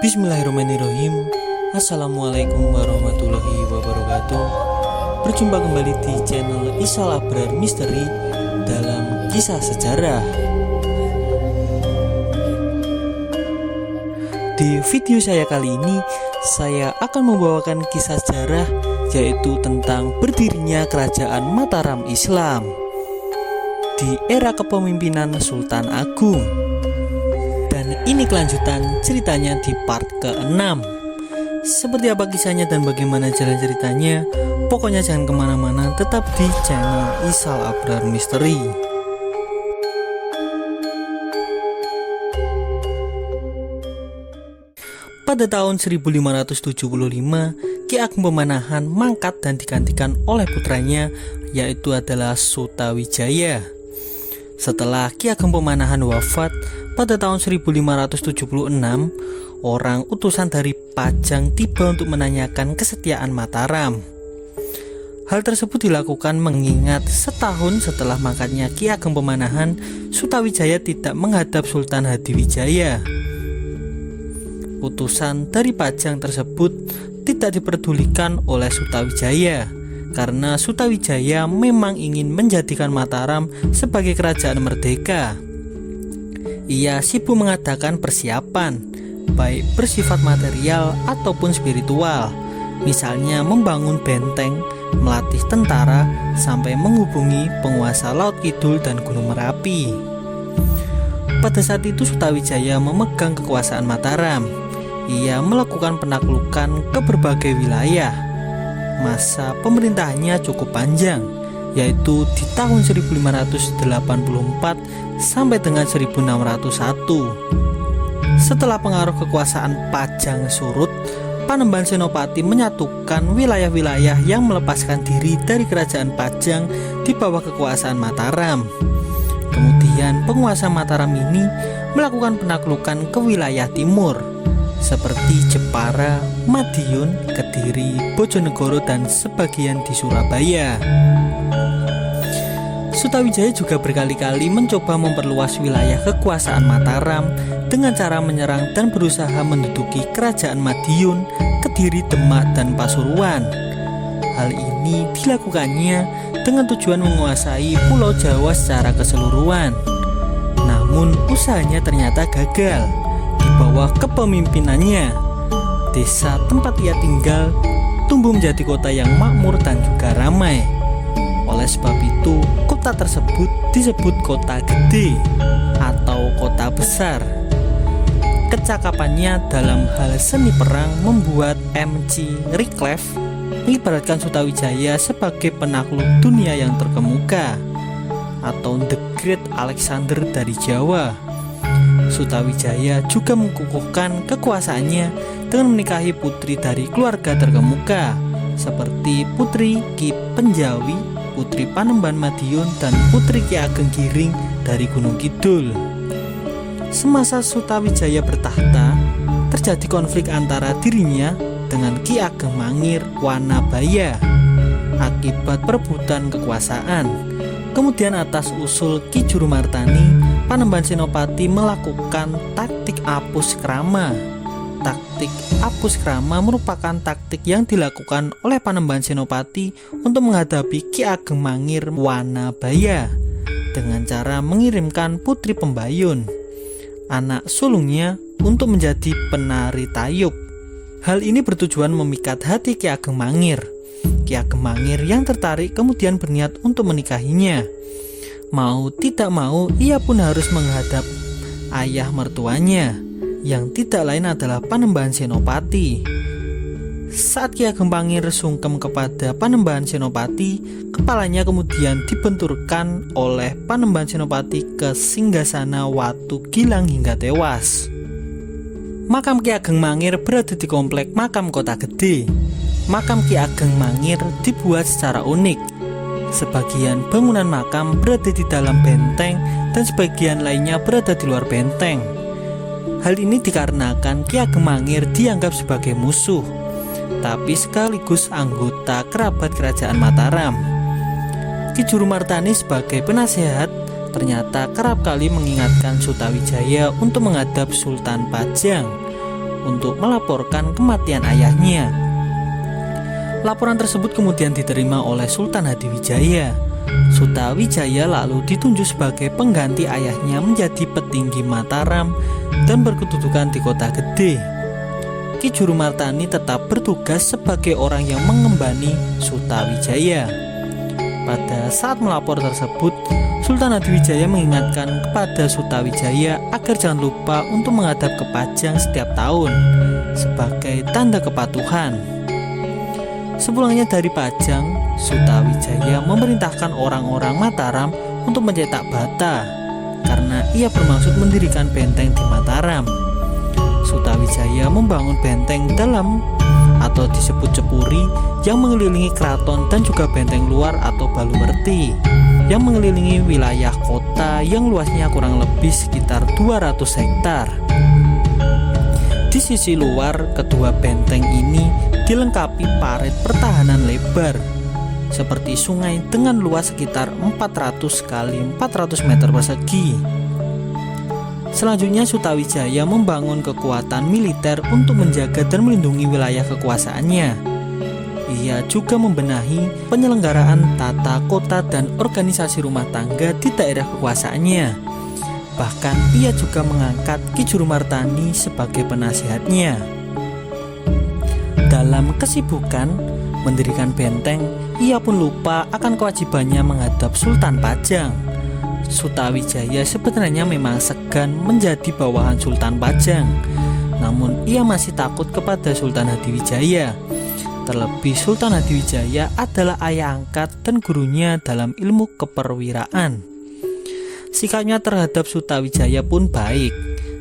Bismillahirrahmanirrahim. Assalamualaikum warahmatullahi wabarakatuh. Berjumpa kembali di channel Isal Abrar Misteri dalam kisah sejarah. Di video saya kali ini, saya akan membawakan kisah sejarah, yaitu tentang berdirinya Kerajaan Mataram Islam di era kepemimpinan Sultan Agung. Dan ini kelanjutan ceritanya di part ke-6. Seperti apa kisahnya dan bagaimana jalan ceritanya, pokoknya jangan kemana-mana, tetap di channel Isal Abrar Misteri. Pada tahun 1575, Ki Ageng Pemanahan mangkat dan digantikan oleh putranya, yaitu adalah Sutawijaya. Setelah Ki Ageng Pemanahan wafat pada tahun 1576, orang utusan dari Pajang tiba untuk menanyakan kesetiaan Mataram. Hal tersebut dilakukan mengingat setahun setelah mangkatnya Ki Ageng Pemanahan, Sutawijaya tidak menghadap Sultan Hadiwijaya. Utusan dari Pajang tersebut tidak diperdulikan oleh Sutawijaya karena Sutawijaya memang ingin menjadikan Mataram sebagai kerajaan merdeka. Ia sibuk mengadakan persiapan, baik bersifat material ataupun spiritual, misalnya membangun benteng, melatih tentara, sampai menghubungi penguasa Laut Kidul dan Gunung Merapi. Pada saat itu Sutawijaya memegang kekuasaan Mataram. Ia melakukan penaklukan ke berbagai wilayah. Masa pemerintahannya cukup panjang, yaitu di tahun 1584 sampai dengan 1601. Setelah pengaruh kekuasaan Pajang surut, Panembahan Senopati menyatukan wilayah-wilayah yang melepaskan diri dari kerajaan Pajang di bawah kekuasaan Mataram. Kemudian penguasa Mataram ini melakukan penaklukan ke wilayah timur seperti Jepara, Madiun, Kediri, Bojonegoro, dan sebagian di Surabaya. Sutawijaya juga berkali-kali mencoba memperluas wilayah kekuasaan Mataram dengan cara menyerang dan berusaha menduduki kerajaan Madiun, Kediri, Demak, dan Pasuruan. Hal ini dilakukannya dengan tujuan menguasai Pulau Jawa secara keseluruhan. Namun usahanya ternyata gagal. Di bawah kepemimpinannya, desa tempat ia tinggal tumbuh menjadi kota yang makmur dan juga ramai. Oleh sebab itu, kota tersebut disebut kota gede atau kota besar. Kecakapannya dalam hal seni perang membuat M.C. Rickleff mengibaratkan Sutawijaya sebagai penakluk dunia yang terkemuka atau The Great Alexander dari Jawa. Sutawijaya juga mengukuhkan kekuasaannya dengan menikahi putri dari keluarga terkemuka seperti Putri Ki Penjawi, Putri Panembahan Madiun, dan Putri Ki Ageng Giring dari Gunung Kidul. Semasa Sutawijaya bertahta, terjadi konflik antara dirinya dengan Ki Ageng Mangir Wanabaya akibat perebutan kekuasaan. Kemudian atas usul Ki Jurumartani, Panembahan Senopati melakukan taktik apus krama. Taktik apus krama merupakan taktik yang dilakukan oleh Panembahan Senopati untuk menghadapi Ki Ageng Mangir Wanabaya dengan cara mengirimkan Putri Pembayun, anak sulungnya, untuk menjadi penari tayub. Hal ini bertujuan memikat hati Ki Ageng Mangir. Ki Ageng Mangir yang tertarik kemudian berniat untuk menikahinya. Mau tidak mau, ia pun harus menghadap ayah mertuanya, yang tidak lain adalah Panembahan Senopati. Saat Ki Ageng Mangir sungkem kepada Panembahan Senopati, kepalanya kemudian dibenturkan oleh Panembahan Senopati ke singgasana Watu Gilang hingga tewas. Makam Ki Ageng Mangir berada di komplek makam Kota Gede. Makam Ki Ageng Mangir dibuat secara unik. Sebagian bangunan makam berada di dalam benteng dan sebagian lainnya berada di luar benteng. Hal ini dikarenakan Ki Ageng Mangir dianggap sebagai musuh, tapi sekaligus anggota kerabat kerajaan Mataram. Ki Jurumartani sebagai penasehat ternyata kerap kali mengingatkan Sutawijaya untuk menghadap Sultan Pajang. untuk melaporkan kematian ayahnya. Laporan tersebut kemudian diterima oleh Sultan Hadiwijaya. Sutawijaya lalu ditunjuk sebagai pengganti ayahnya menjadi petinggi Mataram dan berkedudukan di Kota Gede. Ki Jurumartani tetap bertugas sebagai orang yang mengembani Sutawijaya. Pada saat melapor tersebut, Sultan Hadiwijaya mengingatkan kepada Sutawijaya agar jangan lupa untuk menghadap ke Pajang setiap tahun sebagai tanda kepatuhan. Sepulangnya dari Pajang, Sutawijaya memerintahkan orang-orang Mataram untuk mencetak bata karena ia bermaksud mendirikan benteng di Mataram. Sutawijaya membangun benteng dalam atau disebut Cepuri yang mengelilingi keraton dan juga benteng luar atau Baluwerti yang mengelilingi wilayah kota yang luasnya kurang lebih sekitar 200 hektar. Di sisi luar kedua benteng ini dilengkapi parit pertahanan lebar seperti sungai dengan luas sekitar 400 kali 400 meter persegi. Selanjutnya Sutawijaya membangun kekuatan militer untuk menjaga dan melindungi wilayah kekuasaannya. Ia juga membenahi penyelenggaraan tata kota dan organisasi rumah tangga di daerah kekuasaannya. Bahkan ia juga mengangkat Ki Jurumartani sebagai penasihatnya. Dalam kesibukan mendirikan benteng, ia pun lupa akan kewajibannya menghadap Sultan Pajang. Sutawijaya sebenarnya memang segan menjadi bawahan Sultan Pajang, namun ia masih takut kepada Sultan Hadiwijaya. Terlebih Sultan Hadiwijaya adalah ayah angkat dan gurunya dalam ilmu keperwiraan. Sikapnya terhadap Sutawijaya pun baik,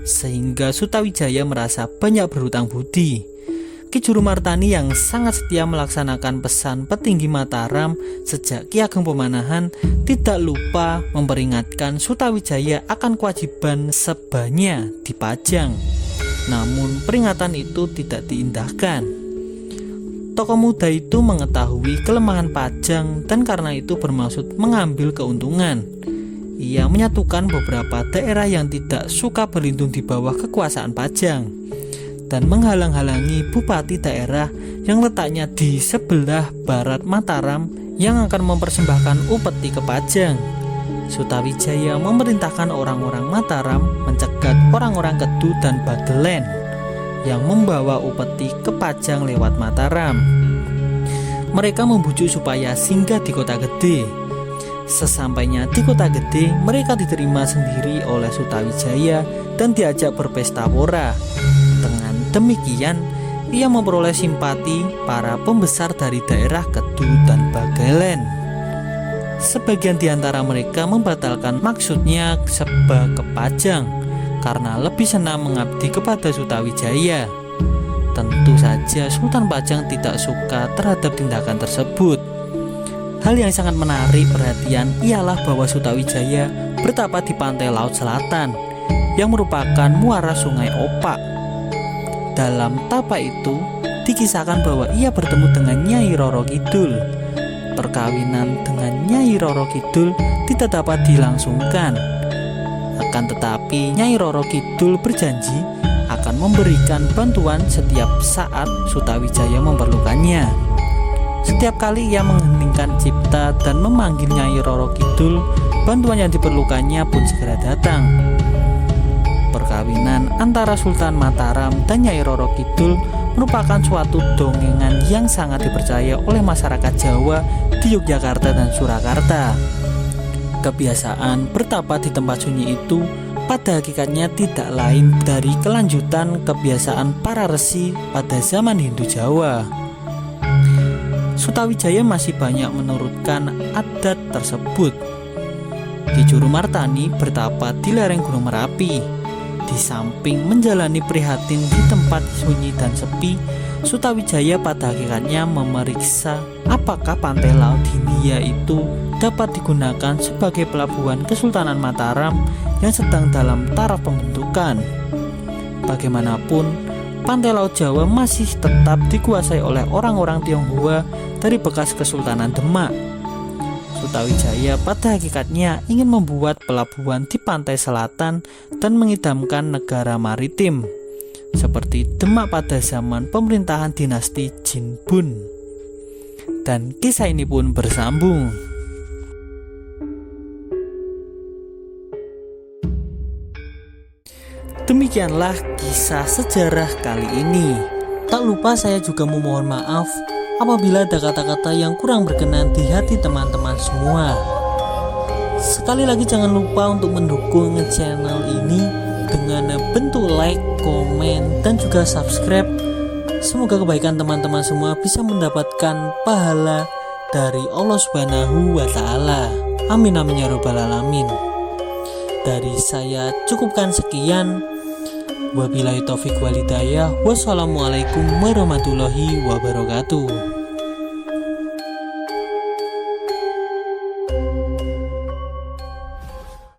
sehingga Sutawijaya merasa banyak berhutang budi. Ki Jurumartani yang sangat setia melaksanakan pesan petinggi Mataram sejak Ki Ageng Pemanahan tidak lupa memperingatkan Sutawijaya akan kewajiban sebanya di Pajang. Namun peringatan itu tidak diindahkan. Tokoh muda itu mengetahui kelemahan Pajang dan karena itu bermaksud mengambil keuntungan. Ia menyatukan beberapa daerah yang tidak suka berlindung di bawah kekuasaan Pajang dan menghalang-halangi bupati daerah yang letaknya di sebelah barat Mataram yang akan mempersembahkan upeti ke Pajang. Sutawijaya memerintahkan orang-orang Mataram mencegat orang-orang Kedu dan Bagelen yang membawa upeti ke Pajang lewat Mataram. Mereka membujuk supaya singgah di Kota Gede. Sesampainya di Kota Gede, mereka diterima sendiri oleh Sutawijaya dan diajak berpesta pora. Dengan demikian, ia memperoleh simpati para pembesar dari daerah Kedu dan Bagelen. Sebagian di antara mereka membatalkan maksudnya seba ke Pajang karena lebih senang mengabdi kepada Sutawijaya. Tentu saja Sultan Pajang tidak suka terhadap tindakan tersebut. Hal yang sangat menarik perhatian ialah bahwa Sutawijaya bertapa di pantai Laut Selatan yang merupakan muara sungai Opak. Dalam tapa itu dikisahkan bahwa ia bertemu dengan Nyai Roro Kidul. Perkawinan dengan Nyai Roro Kidul tidak dapat dilangsungkan. Akan tetapi Nyai Roro Kidul berjanji akan memberikan bantuan setiap saat Sutawijaya memerlukannya. Setiap kali ia mengheningkan cipta dan memanggil Nyai Roro Kidul, bantuan yang diperlukannya pun segera datang. Perkawinan antara Sultan Mataram dan Nyai Roro Kidul merupakan suatu dongengan yang sangat dipercaya oleh masyarakat Jawa di Yogyakarta dan Surakarta. Kebiasaan bertapa di tempat sunyi itu pada hakikatnya tidak lain dari kelanjutan kebiasaan para resi pada zaman Hindu Jawa. Sutawijaya masih banyak menurutkan adat tersebut. Ki Jurumartani bertapa di lereng Gunung Merapi. Di samping menjalani prihatin di tempat sunyi dan sepi, Sutawijaya pada hakikatnya memeriksa apakah pantai Laut Hindia itu dapat digunakan sebagai pelabuhan Kesultanan Mataram yang sedang dalam taraf pembentukan. Bagaimanapun, pantai Laut Jawa masih tetap dikuasai oleh orang-orang Tionghoa dari bekas Kesultanan Demak. Sutawijaya pada hakikatnya ingin membuat pelabuhan di pantai selatan dan mengidamkan negara maritim. seperti Demak pada zaman pemerintahan dinasti Jin Bun. Dan kisah ini pun bersambung. Demikianlah kisah sejarah kali ini. Tak lupa saya juga memohon maaf apabila ada kata-kata yang kurang berkenan di hati teman-teman semua. Sekali lagi jangan lupa untuk mendukung channel ini dengan bentuk like, komen, dan juga subscribe. Semoga kebaikan teman-teman semua bisa mendapatkan pahala dari Allah Subhanahu wa Ta'ala. Amin amin ya robbal alamin. Dari saya cukupkan sekian. Wabillahi taufiq walhidayah. Wassalamualaikum warahmatullahi wabarakatuh.